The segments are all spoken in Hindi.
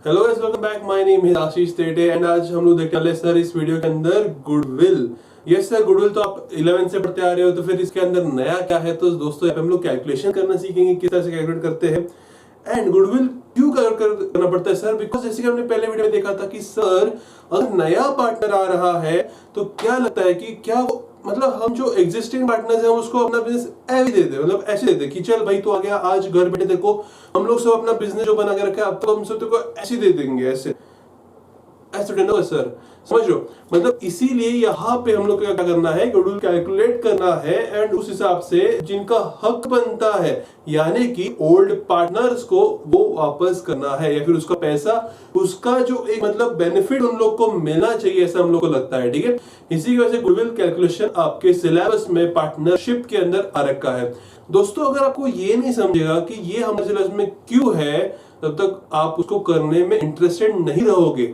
Hello guys, welcome back. My name है आशीष तेटे एंड आज हम लोग देखने वाले सर इस वीडियो के अंदर गुडविल। यस सर, गुडविल तो आप 11 से पढ़ते आ रहे हो, तो फिर इसके अंदर नया क्या है? तो दोस्तों यहाँ पे हम लोग कैलकुलेशन करना सीखेंगे, किस तरह से कैलकुलेट करते हैं एंड गुडविल क्यों करना पड़ता है सर। बिकॉज जैसे कि हमने पहले वीडियो में देखा था कि सर अगर नया पार्टनर आ रहा है तो क्या लगता है कि क्या वो मतलब हम जो एग्जिस्टिंग पार्टनर्स हैं उसको अपना बिजनेस ऐसे दे दे, मतलब ऐसे दे दे कि चल भाई तू आ गया, आज घर बैठे देखो हम लोग सब अपना बिजनेस जो बना के रखा है अब तो हम सब तेको ऐसे दे देंगे, ऐसे ऐसे नो सर, समझ लो। मतलब इसीलिए यहाँ पे हम लोग क्या करना है, गुडविल कैलकुलेट करना है एंड उस हिसाब से जिनका हक बनता है यानी कि ओल्ड पार्टनर्स को वो वापस करना है, या फिर उसका पैसा, उसका जो एक मतलब बेनिफिट उन लोग को मिलना चाहिए, ऐसा हम लोग को लगता है। ठीक है, इसी की वजह से गुडविल कैलकुलेशन आपके सिलेबस में पार्टनरशिप के अंदर आ रखा है। दोस्तों अगर आपको ये नहीं समझेगा कि ये हमारे सिलेबस में क्यों है, तब तक आप उसको करने में इंटरेस्टेड नहीं रहोगे,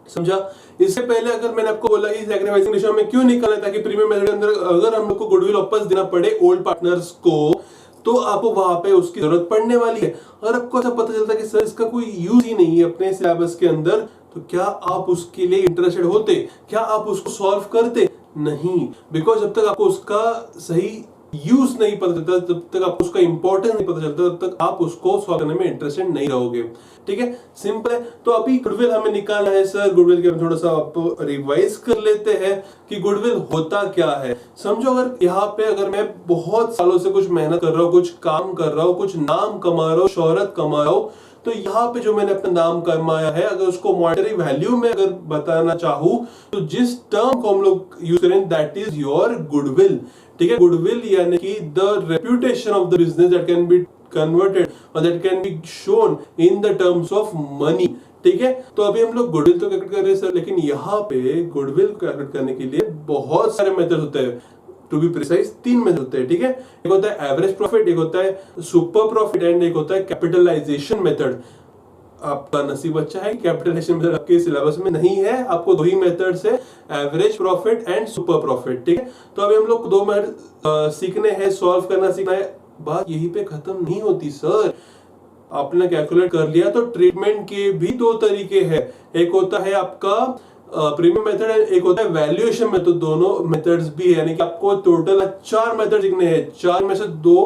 समझा। इससे पहले अगर मैंने आपको बोला कि सैक्रिफाइसिंग रेशियो में क्यों निकालना है, ताकि प्रीमियम मेथड के अंदर अगर हम लोग को गुडविल वापस देना पड़े ओल्ड पार्टनर्स को, तो आपको वहां पे उसकी जरूरत पड़ने वाली है। और आपको ऐसा पता चलता है कि सर इसका कोई यूज ही नहीं है अपने सिलेबस के अंदर, तो क्या आप उसके लिए इंटरेस्टेड होते? क्या आप उसको सॉल्व करते? नहीं, बिकॉज जब तक आपको उसका सही यूज नहीं पता चलता, जब तक आपको उसका इंपॉर्टेंस नहीं पता चलता, तब तक आप उसको सॉल्व करने में इंटरेस्टेड नहीं रहोगे। ठीक है, सिंपल है। तो अभी गुडविल हमें निकालना है सर। गुडविल के हम थोड़ा सा आपको रिवाइज कर लेते हैं कि गुडविल होता क्या है। समझो अगर यहाँ पे अगर मैं बहुत सालों से कुछ मेहनत कर रहा हूँ, कुछ काम कर रहा हूँ, कुछ नाम कमा रहा हूँ, शोहरत कमा रहा हूँ, तो यहाँ पे जो मैंने अपना नाम कमाया है, अगर उसको मॉनेटरी वैल्यू में अगर बताना चाहूँ, तो जिस टर्म को हम लोग यूज करें दैट इज योर गुडविल। ठीक है, गुडविल यानी कि the reputation of the business that can be converted और that can be shown in the terms of money. ठीक है, तो अभी हम लोग गुडविल तो कैलकुलेट कर रहे हैं सर, लेकिन यहाँ पे गुडविल कैलकुलेट करने के लिए बहुत सारे मेथड होते हैं। टू बी प्रिसाइज 3 मेथड होते हैं। ठीक है, एक होता है एवरेज प्रॉफिट, एक होता है सुपर प्रॉफिट एंड एक होता है कैपिटलाइजेशन मेथड। आपका नसीब अच्छा है, कैपिटलाइजेशन मेथड आपके सिलेबस में नहीं है। आपको 2 ही मेथड्स है, average profit and super profit. ठीक है, तो अभी हम लोग 2 मेथड सीखने हैं, सॉल्व करना सीखना है। बात यहीं पे खत्म नहीं होती सर। आपने कैलकुलेट कर लिया तो ट्रीटमेंट के भी 2 तरीके हैं। एक होता है आपका प्रीमियम मेथड है, एक होता है वैल्यूएशन मेथड। दोनों मेथड्स भी है, यानी कि आपको टोटल 4 मेथड सीखने हैं। 4 में से 2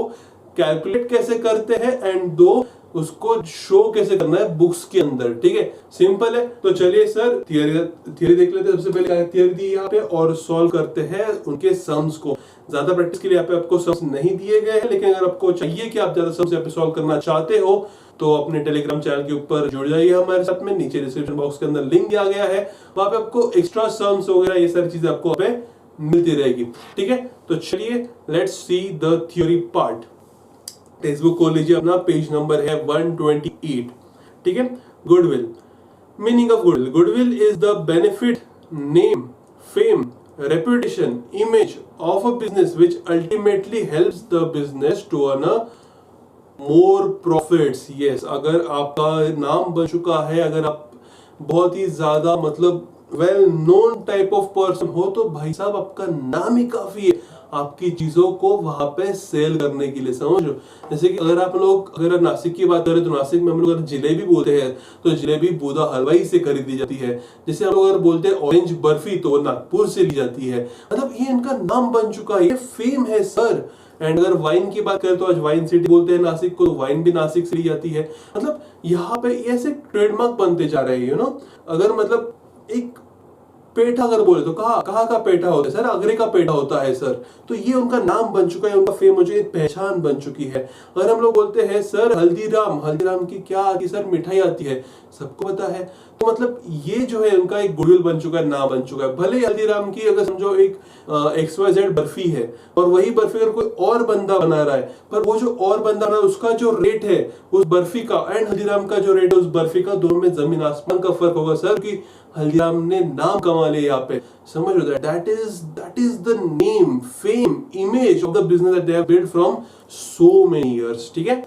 कैलकुलेट कैसे करते हैं एंड 2 उसको शो कैसे करना है बुक्स के अंदर। ठीक है, सिंपल है। तो चलिए सर थियरी देख लेते हैं। सबसे पहले थियरी दी यहाँ पे और सॉल्व करते हैं उनके सम्स को। ज्यादा प्रैक्टिस के लिए यहाँ पे आपको सम्स नहीं दिए गए हैं, लेकिन अगर आपको चाहिए कि आप ज्यादा सम्स यहाँ पे सॉल्व करना चाहते हो तो अपने टेलीग्राम चैनल के ऊपर जुड़ जाइए हमारे साथ में। नीचे डिस्क्रिप्शन बॉक्स के अंदर लिंक दिया गया है, वहां पे आपको एक्स्ट्रा सम्स वगैरह ये सारी चीजें आपको पे मिलती रहेगी। ठीक है, तो चलिए let's see the theory part. Textbook खोल लीजिए, अपना पेज नंबर है 128। ठीक है, goodwill, meaning of goodwill. Goodwill is the benefit, name, fame, reputation, image of a business which ultimately helps the business to earn a more profits. Yes, अगर आपका नाम बन चुका है, अगर आप बहुत ही ज्यादा मतलब well known type of person हो, तो भाई साहब आपका नाम ही काफी है आपकी चीजों को वहां पे सेल करने के लिए, समझो। जैसे कि अगर आप लोग अगर नासिक की बात करें तो नासिक में हम लोग अगर जिलेबी बोलते हैं तो जिलेबी बूदा हलवाई से खरीदी जाती है। जैसे हम लोग अगर बोलते हैं ऑरेंज बर्फी तो वो नागपुर से ली जाती है। मतलब ये इनका नाम बन चुका है, ये फेम है सर। एंड अगर वाइन की बात करें तो आज वाइन सिटी बोलते हैं नासिक को, वाइन भी नासिक से ली जाती है। मतलब यहाँ पे ऐसे ट्रेडमार्क बनते जा रहे हैं, यू नो। अगर मतलब एक पेठा अगर बोले तो कहाँ का पेठा होता है सर? आगरे का पेठा होता है सर। तो ये उनका नाम बन चुका है, उनका फेम हो चुका है, पहचान बन चुकी है। अगर हम लोग बोलते हैं सर हल्दीराम, हल्दीराम की क्या आती है सर? मिठाई आती है, सबको पता है। तो मतलब ये जो है उनका एक गुडविल बन चुका है, नाम बन चुका है। भले हल्दीराम की अगर समझो एक XYZ बर्फी है और वही बर्फी अगर कोई और बंदा बना रहा है, पर वो जो और बंदा बना उसका जो रेट है उस बर्फी का एंड हल्दीराम का जो रेट है उस बर्फी का, दोनों में जमीन आसमान का फर्क होगा सर। कि हल्दीराम ने नाम कमा लिया यहाँ पे, समझ लो। That is the name, fame, image of the business that they have built from so many years. ठीक है,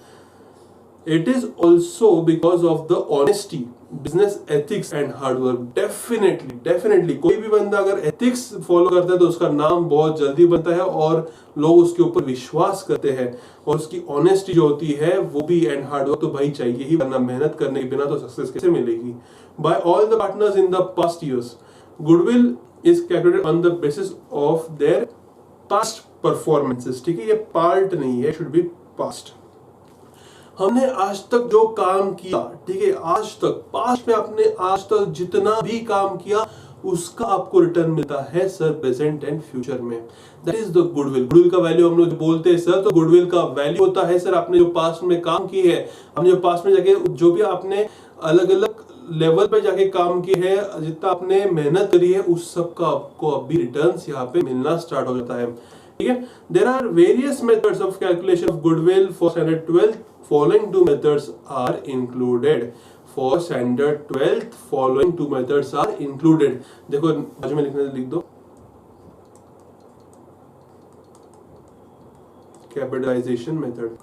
it is also because of the honesty, business ethics and hard work. Definitely कोई भी बंदा अगर एथिक्स फॉलो करता है तो उसका नाम बहुत जल्दी बनता है और लोग उसके ऊपर विश्वास करते हैं, और उसकी ऑनेस्टी जो होती है वो भी, एंड हार्डवर्क तो भाई चाहिए ही, वरना मेहनत करने के बिना तो सक्सेस कैसे मिलेगी। By all the partners in the past years, goodwill is calculated on the basis of their past performances. ठीक है, ये पार्ट नहीं है, शुड बी पास्ट। हमने आज तक जो काम किया, ठीक है, आज तक पास्ट में आपने आज तक जितना भी काम किया उसका आपको रिटर्न मिलता है सर प्रेजेंट एंड फ्यूचर में। That is the goodwill. Goodwill का वैल्यू हम लोग बोलते हैं सर, तो गुडविल का वैल्यू होता है सर आपने जो पास्ट में काम की है, हमने जो पास्ट में जाके जो भी आपने अलग अलग लेवल पे जाके काम की है, जितना आपने मेहनत करी है, उस सब का आपको अभी रिटर्न्स यहाँ पे मिलना स्टार्ट हो जाता है। ठीक है, there are various methods of calculation of goodwill for standard 12th। Following two methods are included. For standard 12th, following two methods are included. देखो बाजू में लिख दो, कैपिटलाइजेशन मेथड।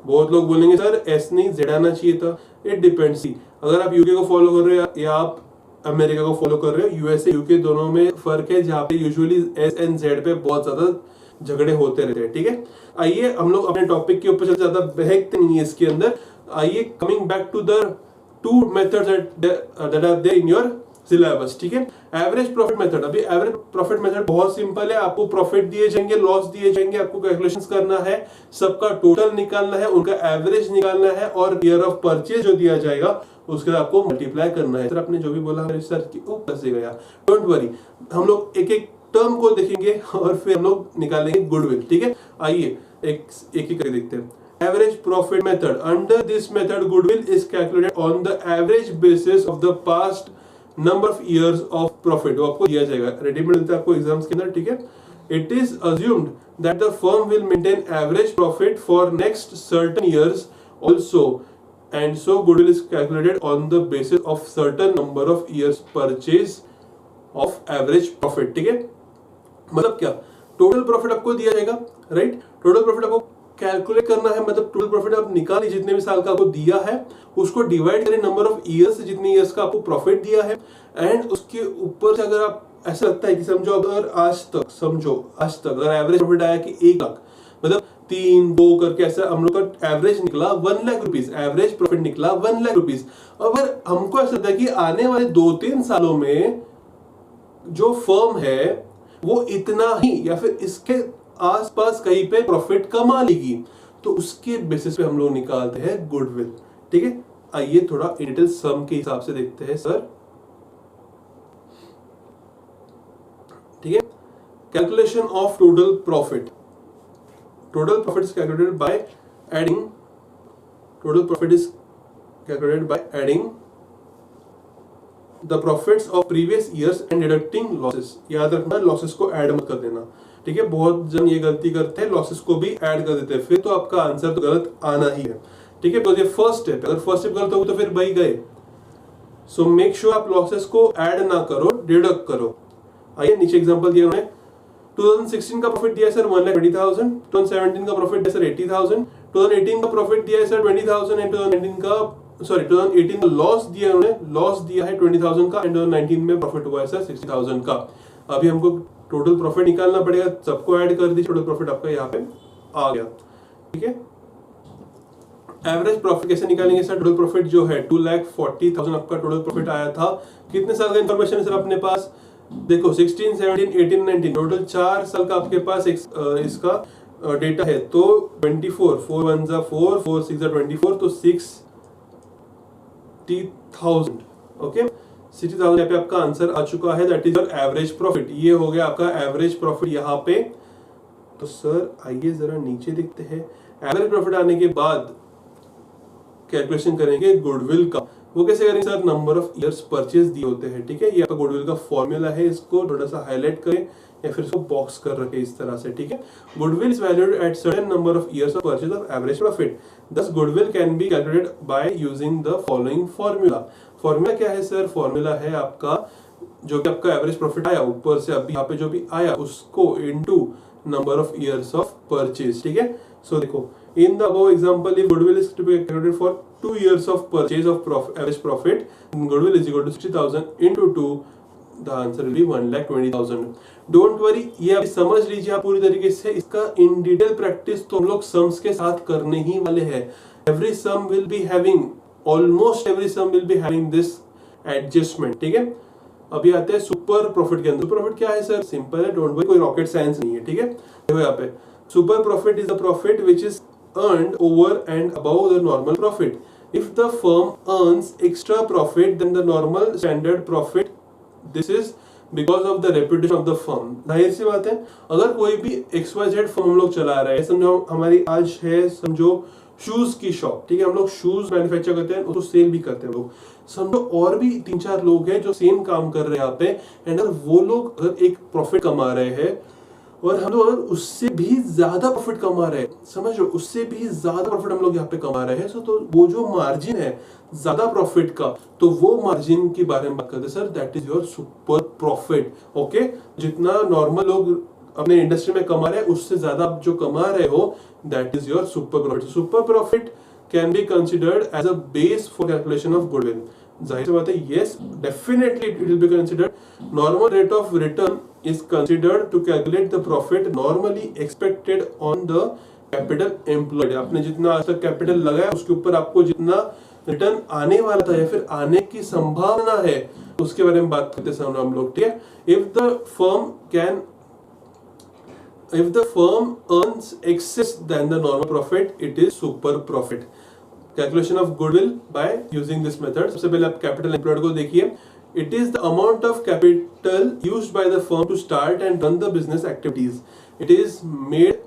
बहुत लोग बोलेंगे सर एस नहीं जेड आना चाहिए था। It depends. अगर आप यूके को फॉलो कर रहे हो या आप अमेरिका को फॉलो कर रहे हो, यूएसए यूके दोनों में फर्क है, जहाँ पे यूजुअली एस एंड जेड पे बहुत ज्यादा झगड़े होते रहते हैं। ठीक है, आइए हम लोग अपने टॉपिक के ऊपर चलते, ज्यादा बहकते नहीं है इसके अंदर। आइए coming back to the two methods that are there in your syllabus. ठीक है, एवरेज प्रॉफिट मेथड। अभी एवरेज प्रॉफिट मेथड बहुत सिंपल है, आपको प्रॉफिट दिए जाएंगे, लॉस दिए जाएंगे, आपको कैलकुलेशंस करना है, सबका टोटल निकालना है, उनका एवरेज निकालना है, और ईयर ऑफ परचेज जो दिया जाएगा उसके बाद आपको मल्टीप्लाई करना है। सर आपने जो भी बोला मेरे सर की ऊपर से गया, डोंट वरी, हम लोग एक एक टर्म को देखेंगे और फिर हम लोग निकालेंगे गुडविल। ठीक है, आइए एक एक करके देखते हैं। Average profit method. Under this method goodwill is calculated on the average basis of the past number of years of profit. वो आपको दिया जाएगा, रेडीमेड मिलता है आपको एग्जाम्स के अंदर। ठीक है, it is assumed that the firm will maintain average profit for next certain years also, and so goodwill is calculated on the basis of certain number of years purchase of average profit. ठीक है, मतलब क्या, टोटल प्रॉफिट आपको दिया जाएगा, राइट। टोटल प्रॉफिट आपको कैलकुलेट करना है, मतलब टोटल प्रॉफिट आप निकालिए, जितने भी साल का आपको दिया है उसको डिवाइड करें नंबर ऑफ ईयर्स से, जितने ईयर्स का आपको प्रॉफिट दिया है, एंड उसके ऊपर से अगर आप ऐसा लगता है कि समझो अगर आज तक अगर एवरेज प्रॉफिट आया कि 1 लाख, मतलब 3 2 करके ऐसा हम लोग का एवरेज निकला 1 लाख रुपीज, एवरेज प्रॉफिट निकला 1 लाख रुपीज। अगर हमको ऐसा लगता है कि आने वाले 2-3 सालों में जो फर्म है वो इतना ही या फिर इसके आसपास कहीं पे प्रॉफिट कमा लेगी, तो उसके बेसिस पे हम लोग निकालते हैं गुडविल। ठीक है, आइए थोड़ा इन डिटेल सम के हिसाब से देखते हैं सर। ठीक है, calculation of total profit. Total profit is calculated by adding, total profit is calculated by adding the profits of previous years and deducting losses. याद रखना, लॉसेस को ऐड मत कर देना। ठीक है, बहुत जन ये गलती करते हैं, लॉसेस को भी ऐड कर देते हैं, फिर तो आपका आंसर तो गलत आना ही है। ठीक है, तो ये फर्स्ट स्टेप, अगर फर्स्ट स्टेप गलत हो तो फिर भाई गए। सो मेक श्योर आप लॉसेस को ऐड ना करो, डिडक्ट करो। आइए नीचे एग्जांपल दिया उन्होंने। 2016 का प्रॉफिट दिया है सर 1,20,000, 2017 का प्रॉफिट दिया सर 80,000, 2018 का प्रॉफिट दिया है सर 20,000, एंड 2018 का लॉस दिया उन्होंने, लॉस दिया है 20,000 का, एंड 2019 में प्रॉफिट हुआ है सर 60,000 का। अभी हमको टोटल प्रॉफिट निकालना पड़ेगा, सबको ऐड कर दीजिए, टोटल प्रॉफिट आपका यहाँ पे आ गया। ठीक है, एवरेज प्रॉफिट कैसे निकालेंगे सर? टोटल प्रॉफिट जो है 2,40,000 आपका टोटल प्रॉफिट आया था। कितने साल का इंफॉर्मेशन है सर अपने पास? देखो 16, 17, 18, 19 टोटल 4 साल का आपके पास इसका डेटा है। तो 24, 4 1 जा 4, 4 6 जा 24, तो 60,000। ओके, 60,000 यहाँ पे आपका आंसर आ चुका है। That is your average profit. ये हो गया आपका एवरेज प्रॉफिट यहाँ पे। तो सर आइए जरा नीचे देखते हैं। एवरेज प्रॉफिट आने के बाद कैलकुलेशन करेंगे गुडविल का। वो कैसे करेंगे sir? Number of years purchase दिए होते हैं। ठीक है, ये आपका गुडविल का फॉर्मूला है, इसको थोड़ा सा हाईलाइट करें या फिर इसको बॉक्स कर रखें इस तरह से। ठीक है, goodwill is valued at certain number of years of purchase of average profit. This goodwill can be calculated by using the following formula. Formula क्या है सर? फॉर्मूला है आपका जो कि आपका एवरेज प्रॉफिट आया ऊपर से अभी यहाँ पे जो भी आया उसको into number of years of purchase, ठीक है। सो देखो, in the above example if goodwill is to be calculated for 2 years of purchase of average profit, goodwill is equal to 60,000 into 2, the answer will be 1,20,000. Don't worry, ये अभी समझ लीजिए आप पूरी तरीके से। इसका इन डिटेल प्रैक्टिस तो हम लोग सम्स के साथ करने ही वाले हैं। Every sum will be having, almost every sum will be having this adjustment, ठीक है। अभी आते हैं सुपर प्रॉफिट के अंदर। सुपर प्रॉफिट क्या है सर? सिंपल है, डोंट वरी, कोई रॉकेट साइंस नहीं है, ठीक है। देखो यहाँ पे super profit is the profit which is earned over and above the normal profit. If the firm earns extra profit than the normal standard profit, this is because of the reputation of the firm. जाहिर सी बात है, अगर कोई भी XYZ फर्म हम लोग चला रहे हैं, समझो हमारी आज है समझो शूज की शॉप, ठीक है, हम लोग शूज मैन्युफैक्चर करते हैं, उसको सेल भी करते हैं लोग। समझो और भी 3-4 लोग हैं जो सेम काम कर रहे हैं यहाँ पे, एंड अगर वो लोग अगर एक प्रॉफिट कमा रहे हैं और हम लोग अगर उससे भी ज्यादा प्रॉफिट कमा रहे हैं, समझ लो उससे भी ज्यादा प्रॉफिट हम लोग यहाँ पे कमा रहे हैं, तो वो जो मार्जिन है ज्यादा प्रॉफिट का, तो वो मार्जिन के बारे में बात करते हैं sir, that is your super profit. Okay, जितना नॉर्मल लोग अपने इंडस्ट्री में कमा रहे हैं उससे ज्यादा आप जो कमा रहे हो, that is your super profit. Super profit can be considered as a base for calculation of goodwill. जाहिर सी बात है, yes definitely it will be considered. Normal rate of return is considered to calculate the profit normally expected on the capital employed। आपने जितना आज तक कैपिटल लगाया उसके ऊपर आपको जितना रिटर्न आने वाला था या फिर आने की संभावना है उसके बारे में बात करते हैं हम लोग, ठीक है। if the firm earns excess than the normal profit, it is super profit। Calculation of goodwill by using this method. सबसे पहले आप कैपिटल एम्प्लॉयड को देखिए। It is the amount of capital used by the firm to start and run the business activities. It is made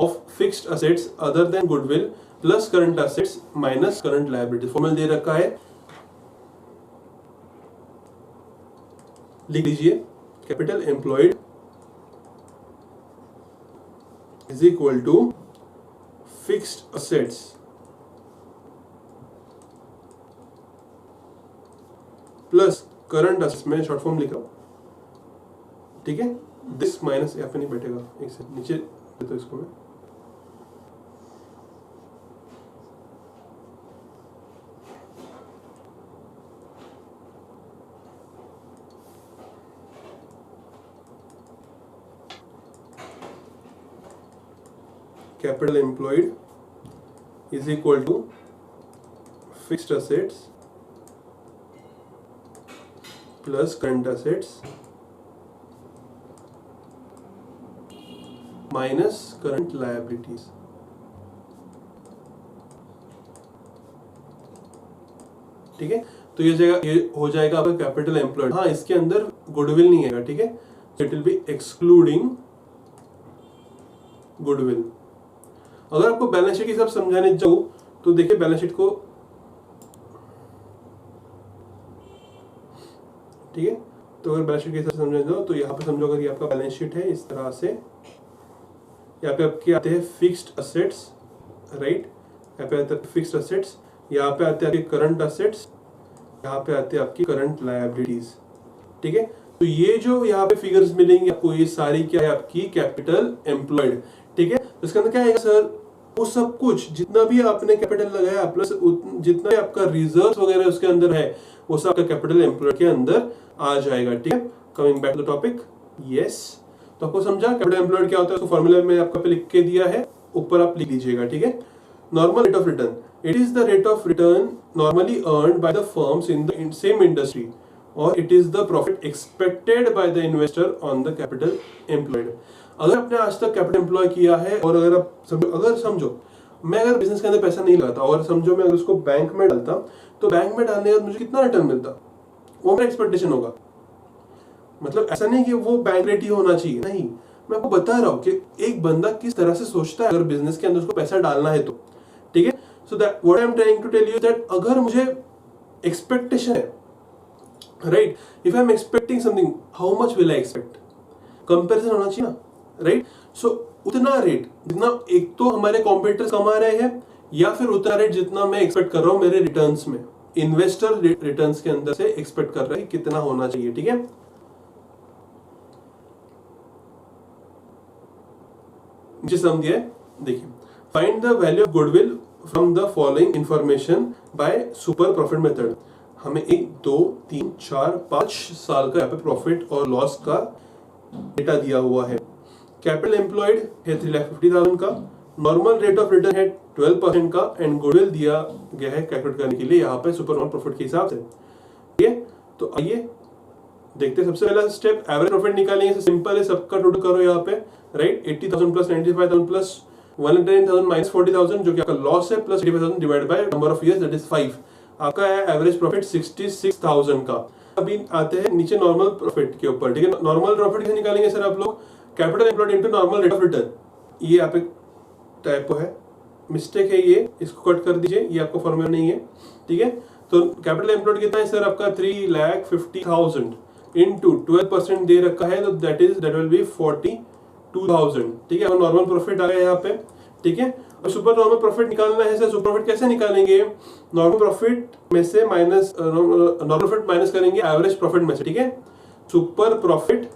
of fixed assets other than goodwill plus current assets minus current liability। Formula दे रखा है, लिख लीजिए। Capital employed is equal to fixed assets plus current assets में शॉर्ट फॉर्म लिखा, ठीक है। दिस माइनस यहाँ पे नहीं बैठेगा, एक से नीचे देता इसको मैं। Capital employed is equal to fixed assets plus current assets minus current liabilities, ठीक है। तो ये हो जाएगा आपका कैपिटल एम्प्लॉयड। हाँ, इसके अंदर गुडविल नहीं आएगा, ठीक है। It will B excluding goodwill. अगर आपको बैलेंस शीट की सब समझाने जाऊं तो देखिए बैलेंस शीट को, ठीक है। तो अगर बैलेंस शीट के हिसाब से समझना जाओ तो यहाँ पे समझो, अगर ये आपका बैलेंस शीट है इस तरह से, यहाँ पे आपके आते हैं फिक्स्ड असेट्स, राइट, यहाँ पे आते हैं फिक्स्ड असेट्स, यहाँ पे आते हैं आपके करंट असेट्स, यहाँ पे आते हैं आपकी करंट लायबिलिटीज, ठीक है। तो ये जो यहाँ पे फिगर्स मिलेंगे आपको, ये सारी क्या है आपकी कैपिटल एम्प्लॉयड, ठीक है। तो इसके अंदर क्या आएगा सर, वो सब कुछ जितना भी आपने कैपिटल लगाया प्लस जितना भी आपका रिजर्व वगैरह उसके अंदर है, वो सब आपका कैपिटल एम्प्लॉयड के अंदर आ जाएगा, ठीक है। Coming back to the topic, yes. तो आपको समझा कैपिटल एम्प्लॉयड क्या होता है, उसको फॉर्मूला में आपको पे लिख के दिया है, ऊपर आप लिख लीजिएगा, ठीक है। Normal rate of return, it is the rate of return normally earned by the firms in the same industry, और it is the profit expected by the investor on the capital employed. अगर आपने आज तक कैपिटल एम्प्लॉय किया है और अगर आप समझो मैं अगर बिजनेस के अंदर पैसा नहीं लगाता और समझो मैं अगर उसको बैंक में डालता, तो बैंक में डालने के बाद मुझे कितना रिटर्न मिलता, वो मेरा एक्सपेक्टेशन होगा। मतलब ऐसा नहीं कि वो बैंक रेट ही होना चाहिए, नहीं, मैं आपको बता रहा हूँ कि एक बंदा किस तरह से सोचता है अगर बिजनेस के अंदर उसको पैसा डालना है तो, ठीक है। So that what I am trying to tell you that अगर मुझे एक्सपेक्टेशन है, right, if I am expecting something, how much will I expect, comparison होना चाहिए ना, राइट। सो उतना रेट जितना एक तो हमारे कॉम्पिटिटर्स कमा रहे हैं, या फिर उतना रेट जितना मैं एक्सपेक्ट कर रहा हूं मेरे रिटर्न्स में, इन्वेस्टर रिटर्न्स के अंदर से एक्सपेक्ट कर रहा है कितना होना चाहिए, ठीक है। नीचे सम दिया है, देखिए find the value of goodwill from the following information by super profit method. हमें 1 2 3 4 5 साल का यहाँ पे प्रॉफिट और लॉस का डेटा दिया हुआ है। कैपिटल एम्प्लॉयड है 3,50,000 का, नॉर्मल रेट ऑफ रिटर्न है 12% का, एंड गुडविल दिया गया है कैलकुलेट करने के लिए यहाँ पे सुपर नॉर्मल प्रॉफिट के हिसाब से। ठीक है, तो आइए देखते हैं। सबसे पहला स्टेप एवरेज प्रॉफिट निकालेंगे। सिंपल है, सबका टोटल करो यहाँ पे, राइट। 80,000 प्लस 95,000 प्लस 110,000 माइनस 40,000 जो कि आपका लॉस है, plus 85,000 divide by number of years that is 5। आपका है एवरेज प्रॉफिट 66,000 का। अभी आते हैं नीचे नॉर्मल प्रॉफिट के ऊपर। ठीक है, नॉर्मल प्रॉफिट कैसे निकालेंगे सर आप लोग? Capital employed into normal rate of return. ये यहाँ पे टाइपो है, मिस्टेक है, ये इसको कट कर दीजिए, ये आपका फॉर्मूला नहीं है। ठीक है, तो कैपिटल एम्प्लॉयड कितना है सर आपका? 3,50,000 इनटू 12% दे रखा है, तो दैट विल बी 42,000। ठीक है, और नॉर्मल प्रॉफिट आ गया यहाँ पे। ठीक है, और सुपर नॉर्मल प्रॉफिट निकालना है सर। सुपर प्रॉफिट कैसे निकालेंगे? नॉर्मल प्रॉफिट में से माइनस नॉर्मल प्रॉफिट माइनस करेंगे एवरेज प्रॉफिट में से। ठीक है, super profit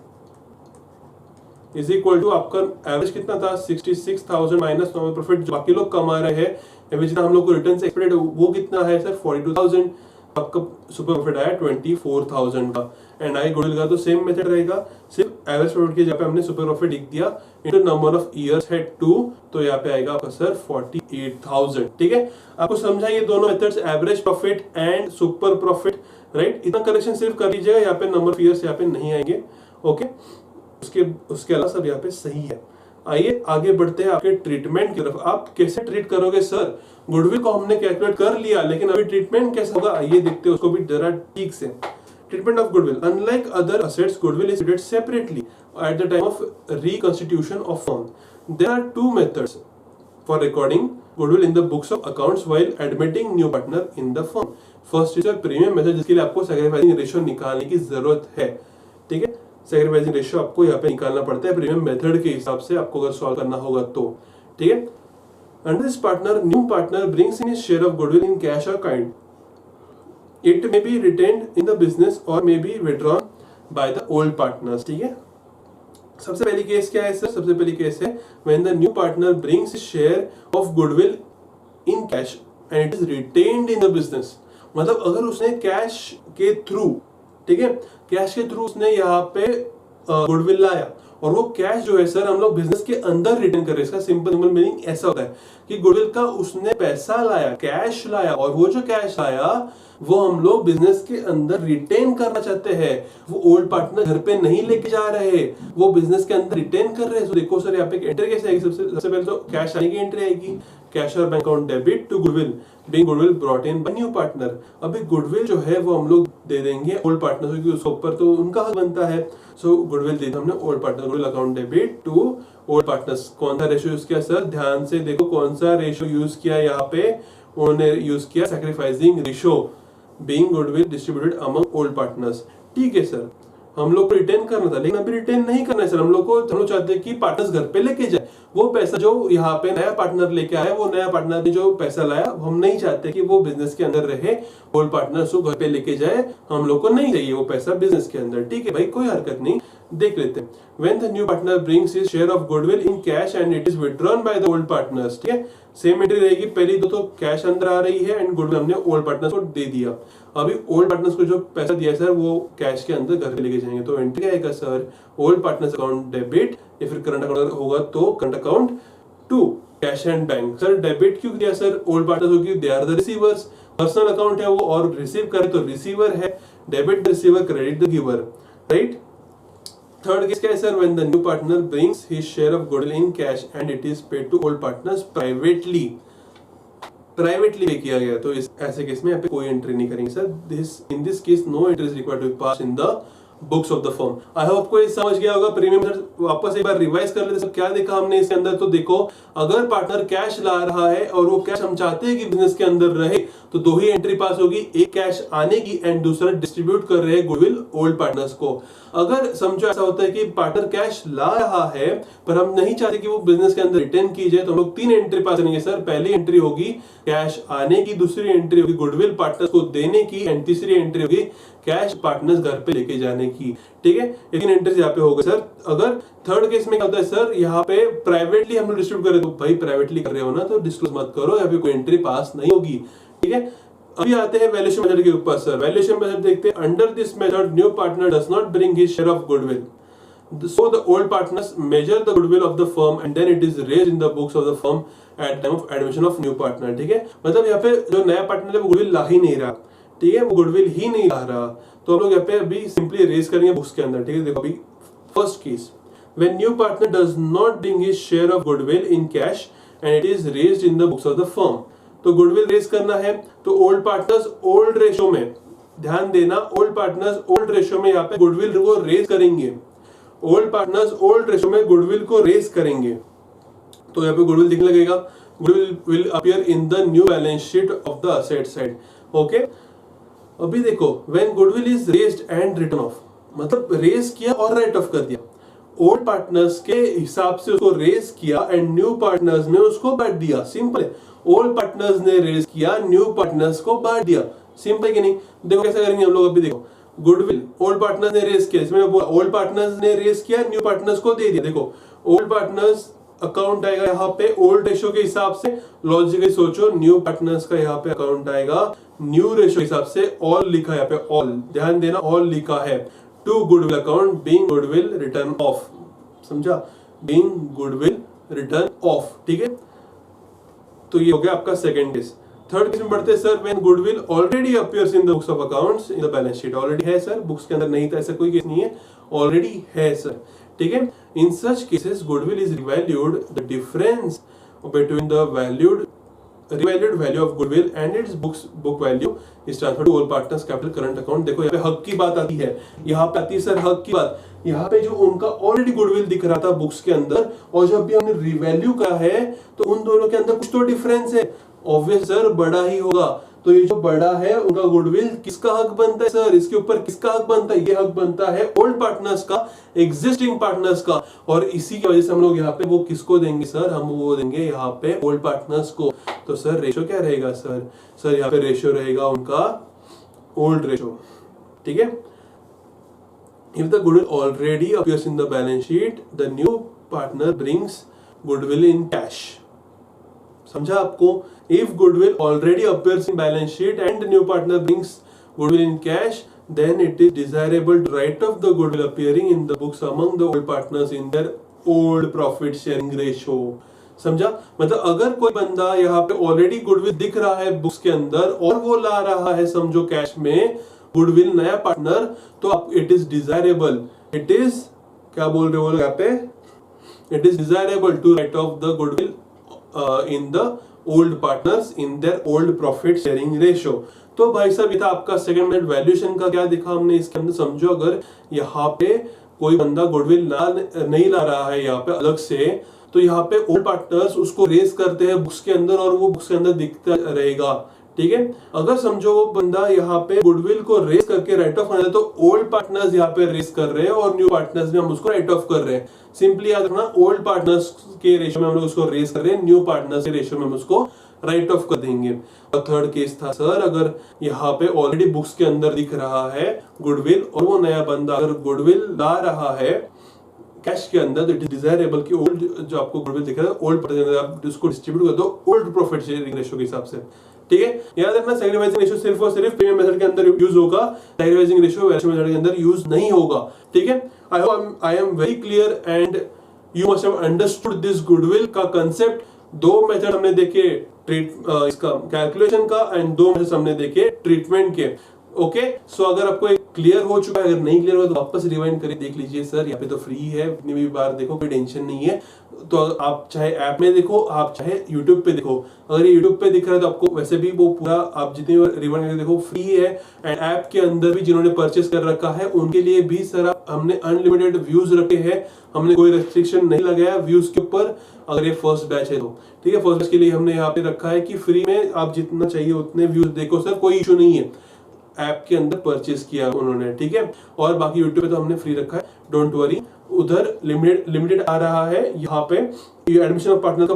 is equal to आपका एवरेज कितना था? 66,000 माइनस नॉर्मल प्रॉफिट जो बाकी लोग कमा रहे हैं, जितना हम लोग को रिटर्न से एक्सपेक्टेड वो कितना है सर? 42,000। आपका सुपर प्रॉफिट आया 24,000 का। एंड आई गुडविल का तो सेम मेथड रहेगा, सिर्फ एवरेज प्रॉफिट के जगह पे हमने सुपर प्रॉफिट लिख दिया इनटू नंबर ऑफ इयर्स है 2, तो यहाँ पे आएगा आपका सर 48,000। ठीक है, आपको समझा ये दोनों methods, average profit and super profit, right. इतना करेक्शन सिर्फ कर लीजिएगा, यहाँ पे नंबर ऑफ इयर्स यहाँ पे नहीं आएंगे। ओके, उसके अलावा सब यहाँ पे सही है। आइए आगे बढ़ते हैं आपके ट्रीटमेंट की तरफ। आप कैसे ट्रीट करोगे सर? गुडविल को हमने कैलकुलेट कर लिया, लेकिन अभी ट्रीटमेंट कैसे होगा आइए देखते हैं उसको भी जरा ठीक से। Treatment of goodwill, unlike other assets goodwill is treated separately at the time of reconstitution of firm. There are 2 methods for recording goodwill in the books of accounts while admitting new partner in the firm. First is premium method, जिसके लिए आपको सैक्रिफाइसिंग रेशियो निकालने की जरूरत है। ठीक है, सैक्रिफाइसिंग रेशियो आपको यहाँ पे निकालना पड़ता है प्रीमियम मेथड के हिसाब से, आपको अगर सॉल्व करना होगा तो। ठीक है, under this partner new partner brings in his share of goodwill in cash और kind. It may be retained in the business और may be withdrawn by the old partners. ठीक है, सबसे पहली केस क्या है सर? सबसे पहली केस है when the new partner brings his share of goodwill in cash and it is retained in the business. मतलब अगर उसने कैश के थ्रू, ठीक है, कैश के थ्रू उसने यहाँ पे गुडविल लाया, और वो कैश जो है सर हम लोग बिजनेस के अंदर रिटर्न कर रहे हैं। इसका सिंपल मीनिंग ऐसा होता है कि गुडविल का उसने पैसा लाया, कैश लाया, और वो जो कैश लाया वो हम लोग बिजनेस के अंदर रिटेन करना चाहते हैं। वो ओल्ड पार्टनर घर पे नहीं लेके जा रहे, वो बिजनेस के अंदर रिटेन कर रहे हैं। तो देखो सर यहाँ पे एंट्री कैसे आएगी? सबसे पहले तो कैश आने की एंट्री आएगी, कैश और bank account debit to goodwill being goodwill brought in by new partner. अभी गुडविल जो है वो हम लोग दे देंगे ओल्ड पार्टनर, क्योंकि उसके ऊपर तो उनका हक बनता है। सो गुडविल दे हमने old partner, goodwill account debit to old partners. कौन सा रेशियो यूज किया सर? ध्यान से देखो कौन सा रेशियो यूज किया यहाँ पे। उन्होंने यूज किया sacrificing ratio being goodwill distributed among old partners. ठीक है सर, हम लोग को रिटेन करना था, लेकिन अभी रिटेन नहीं करना है सर। हम लोग चाहते हैं कि पार्टनर्स घर पे लेके जाए वो पैसा जो यहाँ पे नया पार्टनर लेके आया, वो नया पार्टनर ने जो पैसा लाया, हम नहीं चाहते कि वो बिजनेस के अंदर रहे, ओल्ड पार्टनर्स को घर पे लेके जाए। हम लोग को नहीं चाहिए वो पैसा बिजनेस के अंदर। ठीक है भाई, कोई हरकत नहीं, देख लेते हैं। When the new partner brings his share of goodwill in cash and it is withdrawn by the old partners, ठीक है, सेम एंट्री रहेगी। पहली दो तो कैश अंदर आ रही है एंड गुडविल हमने ओल्ड पार्टनर्स को दे दिया। अभी ओल्ड पार्टनर्स को जो पैसा दिया है सर वो कैश के अंदर घर पे लेके जाएंगे, तो एंट्री आएगा sir old partners account debit, या फिर करंट अकाउंट होगा तो current account to cash and bank. Sir debit क्यों दिया सर ओल्ड पार्टनर्स को? क्योंकि they are the receivers, personal account है वो, और रिसीव करे तो रिसीवर है, debit receiver, credit the giver, right. Third case क्या है sir? When the new partner brings his share of goodwill in cash and it is paid to old partners privately पे किया गया, तो इस ऐसे केस में यहाँ पे कोई एंट्री नहीं करेंगे sir. In this case no entry is required to be pass in the books of the firm. I hope को ये समझ गया होगा। प्रीमियम मेथड वापस एक बार रिवाइज कर लेते हैं। क्या देखा हमने इसके अंदर? तो देखो, अगर पार्टनर कैश ला रहा है और वो कैश हम चाहते हैं कि बिजनेस के अंदर रहे, तो दो ही एंट्री पास होगी, एक कैश आने की एंड दूसरा डिस्ट्रीब्यूट कर रहे हैं गुडविल ओल्ड पार्टनर्स को। अगर समझो ऐसा होता है कि पार्टनर कैश ला रहा है पर हम नहीं चाहते कि वो बिजनेस के अंदर रिटर्न की जाए, तो हम लोग 3 एंट्री पास करेंगे सर। पहली एंट्री होगी कैश आने की, दूसरी एंट्री होगी गुडविल पार्टनर्स को देने की, एंड तीसरी एंट्री होगी कैश पार्टनर्स घर पे लेके जाने की, ठीक है। लेकिन एंट्रीज यहाँ पे होगा सर। अगर थर्ड केस में क्या होता है सर, यहाँ पे प्राइवेटली हम लोग डिस्ट्रीब्यूट करें, तो भाई प्राइवेटली कर रहे हो ना तो डिस्क्लोज मत करो, यहाँ पे कोई एंट्री पास नहीं होगी, ठीक है। अभी आते हैं वैल्यूएशन मेथड के ऊपर सर। वैल्यूएशन मेथड देखते हैं। Under this method new partner does not bring his share of goodwill, so the old partners measure the goodwill of the firm and then it is raised in the books of the firm at time of admission of new partner, ठीक है। मतलब यहाँ पे जो नया पार्टनर है वो गुडविल ला ही नहीं रहा, ठीक है, वो गुडविल ही नहीं ला रहा, तो हम लोग यहाँ पे अभी सिंपली रेज करेंगे बुक्स के अंदर, ठीक है। देखो अभी first case, when new partner does not bring his share of goodwill in cash and it is raised in the books of the firm, तो गुडविल रेज करना है तो ओल्ड पार्टनर्स ओल्ड रेशो में, ध्यान देना, ओल्ड पार्टनर्स ओल्ड रेशो में यहाँ पे गुडविल को रेज करेंगे, ओल्ड पार्टनर्स ओल्ड रेशो में गुडविल को रेज करेंगे, तो यहाँ पे गुडविल दिखने लगेगा। Goodwill will appear in the new balance sheet of the asset side, okay. अभी देखो when goodwill is raised and written off, मतलब रेज किया और राइट ऑफ कर दिया, ओल्ड पार्टनर्स के हिसाब से उसको रेज किया एंड न्यू पार्टनर्स ने उसको बांट दिया, सिंपल है। ओल्ड पार्टनर्स ने रेज किया, न्यू पार्टनर्स को बांट दिया, सिंपल कि नहीं। देखो कैसे करेंगे हम लोग, अभी देखो गुडविल ओल्ड पार्टनर्स ने रेज किया, इसमें ओल्ड पार्टनर्स ने रेज किया, न्यू पार्टनर्स को दे दिया। देखो ओल्ड पार्टनर्स अकाउंट आएगा यहाँ पे ओल्ड रेशो के हिसाब से, लॉजिकली सोचो न्यू पार्टनर्स का यहाँ पे अकाउंट आएगा न्यू रेशो के हिसाब से, ऑल लिखा है यहाँ पे, ऑल ध्यान देना, ऑल लिखा है to goodwill account being goodwill written off, समझा, बीइंग गुडविल रिटर्न ऑफ, ठीक है। तो ये हो गया आपका सेकंड केस। थर्ड केस में बढ़ते हैं sir, when goodwill already appears in the books of accounts in the balance sheet, already है सर, बुक्स के अंदर नहीं था ऐसा कोई केस नहीं है, ऑलरेडी है सर, ठीक है। In such cases goodwill is revalued, the difference between the revalued value of goodwill and its book value is transferred to all partners capital current account। देखो यहाँ पे हक की बात आती है, यहाँ पे आती है सर हक की बात। यहाँ पे जो उनका ऑलरेडी गुडविल दिख रहा था बुक्स के अंदर और जब भी हमने रिवैल्यू करा है तो उन दोनों के अंदर कुछ तो डिफरेंस है, ऑब्वियस सर बड़ा ही होगा। तो ये जो बड़ा है उनका गुडविल किसका हक बनता है सर, इसके ऊपर किसका हक बनता है, ये हक बनता है ओल्ड पार्टनर्स का, एग्जिस्टिंग पार्टनर्स का, और इसी की वजह से हम लोग यहाँ पे वो किसको देंगे सर, हम वो देंगे यहाँ पे ओल्ड पार्टनर्स को। तो सर रेशो क्या रहेगा सर यहाँ पे रेशो रहेगा उनका ओल्ड रेशो, ठीक है। If the goodwill already appears in the balance sheet, the new partner brings goodwill in cash, समझा आपको। If goodwill already appears in balance sheet and the new partner brings goodwill in cash, then it is desirable to write off the goodwill appearing in the books among the old partners in their old profit sharing ratio, समझा। मतलब अगर कोई बंदा यहाँ पे ऑलरेडी गुडविल दिख रहा है बुक्स के अंदर और वो ला रहा है समझो कैश में गुडविल नया पार्टनर, तो it is desirable, it is क्या बोल रहे हो यहाँ पे, it is desirable to write off the goodwill in the old partners in their old profit sharing ratio. तो भाई साहब ये था आपका सेकंड मेथड। वैल्यूएशन का क्या देखा हमने इसके अंदर, समझो अगर यहाँ पे कोई बंदा गुडविल नहीं ला रहा है यहाँ पे अलग से, तो यहाँ पे ओल्ड पार्टनर्स उसको रेज करते हैं बुक्स के अंदर और वो बुक्स के अंदर दिखता रहेगा, ठीक है। अगर समझो वो बंदा यहाँ पे गुडविल को रेज करके राइट ऑफ कर रहा है, तो ओल्ड पार्टनर्स यहाँ पे रेज कर रहे हैं और न्यू पार्टनर्स में हम उसको राइट ऑफ कर रहे हैं। सिंपली याद रखना, ओल्ड पार्टनर्स के रेशियो में हम लोग उसको रेज कर रहे हैं, न्यू पार्टनर्स के रेशियो में हम उसको राइट ऑफ कर देंगे। और थर्ड केस था सर, अगर यहाँ पे ऑलरेडी बुक्स के अंदर दिख रहा है गुडविल और वो नया बंदा अगर गुडविल ला रहा है कैश के अंदर, तो इट इज डिजायरेबल कि ओल्ड जो आपको गुडविल दिख रहा है ओल्ड पार्टनर आप उसको डिस्ट्रीब्यूट कर दो ओल्ड प्रॉफिट शेयरिंग रेशियो के हिसाब से, ठीक है। याद रखना सैक्रिफाइसिंग रेशियो सिर्फ और सिर्फ प्रीमियम मेथड के अंदर यूज होगा, सैक्रिफाइसिंग रेशियो वैल्यूएशन मेथड के अंदर यूज नहीं होगा, ठीक है। I hope I am very clear and you must have understood this goodwill का कांसेप्ट। दो मेथड हमने देखे इसका कैलकुलेशन का एंड दो मेथड हमने देखे ट्रीटमेंट के, ओके। सो अगर आपको एक क्लियर हो चुका है, अगर नहीं क्लियर हुआ तो वापस रिवाइंड करके देख लीजिए सर, यहाँ पे तो फ्री है, इतनी भी बार देखो, कोई टेंशन नहीं है। तो आप चाहे ऐप में देखो, आप चाहे यूट्यूब पे देखो, अगर ये यूट्यूब पे दिख रहा है तो आपको वैसे भी वो पूरा आप जितनी बार रिवाइंड करके देखो फ्री है। एंड ऐप के अंदर भी जिन्होंने परचेस कर रखा है उनके लिए भी सर हमने अनलिमिटेड व्यूज रखे हैं, हमने कोई रेस्ट्रिक्शन नहीं लगाया व्यूज के ऊपर, अगर ये फर्स्ट बैच है तो, ठीक है। फर्स्ट बैच के लिए हमने यहाँ पे रखा है कि फ्री में आप जितना चाहिए उतने व्यूज देखो सर, कोई इशू नहीं है, ऐप के अंदर परचेस किया उन्होंने, ठीक है। और बाकी यूट्यूब पे तो हमने फ्री रखा है, डोंट वरी। उधर लिमिटेड आ रहा है। यहाँ पे ये एडमिशन ऑफ पार्टनर का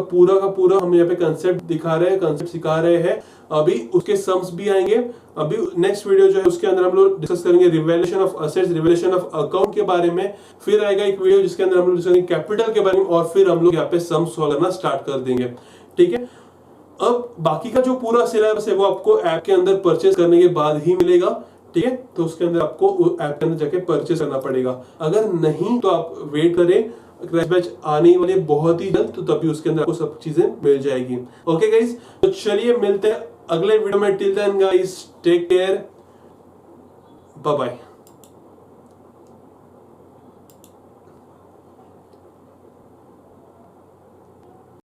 पूरा हम यहाँ पे कंसेप्ट दिखा रहे हैं, कंसेप्ट सिखा रहे हैं। अभी उसके सम्स भी आएंगे। अभी नेक्स्ट वीडियो जो है उसके अंदर हम लोग डिस्कस करेंगे revaluation of assets, revaluation of account के बारे में। फिर आएगा एक वीडियो जिसके अंदर हम लोग डिस्कस करेंगे कैपिटल के बारे में, और फिर हम लोग यहाँ पे सम सॉल्व करना स्टार्ट कर देंगे। ठीक है, अब बाकी का जो पूरा सिलेबस है वो आपको ऐप के अंदर परचेज करने के बाद ही मिलेगा। ठीक है, तो उसके अंदर आपको ऐप के अंदर जाके परचेज करना पड़ेगा। अगर नहीं तो आप वेट करें, क्रैश बैच आने वाले बहुत ही जल्द, तो तभी उसके अंदर आपको सब चीजें मिल जाएगी। ओके गाइस, तो चलिए मिलते हैं अगले वीडियो में। Till then guys, take care, bye bye.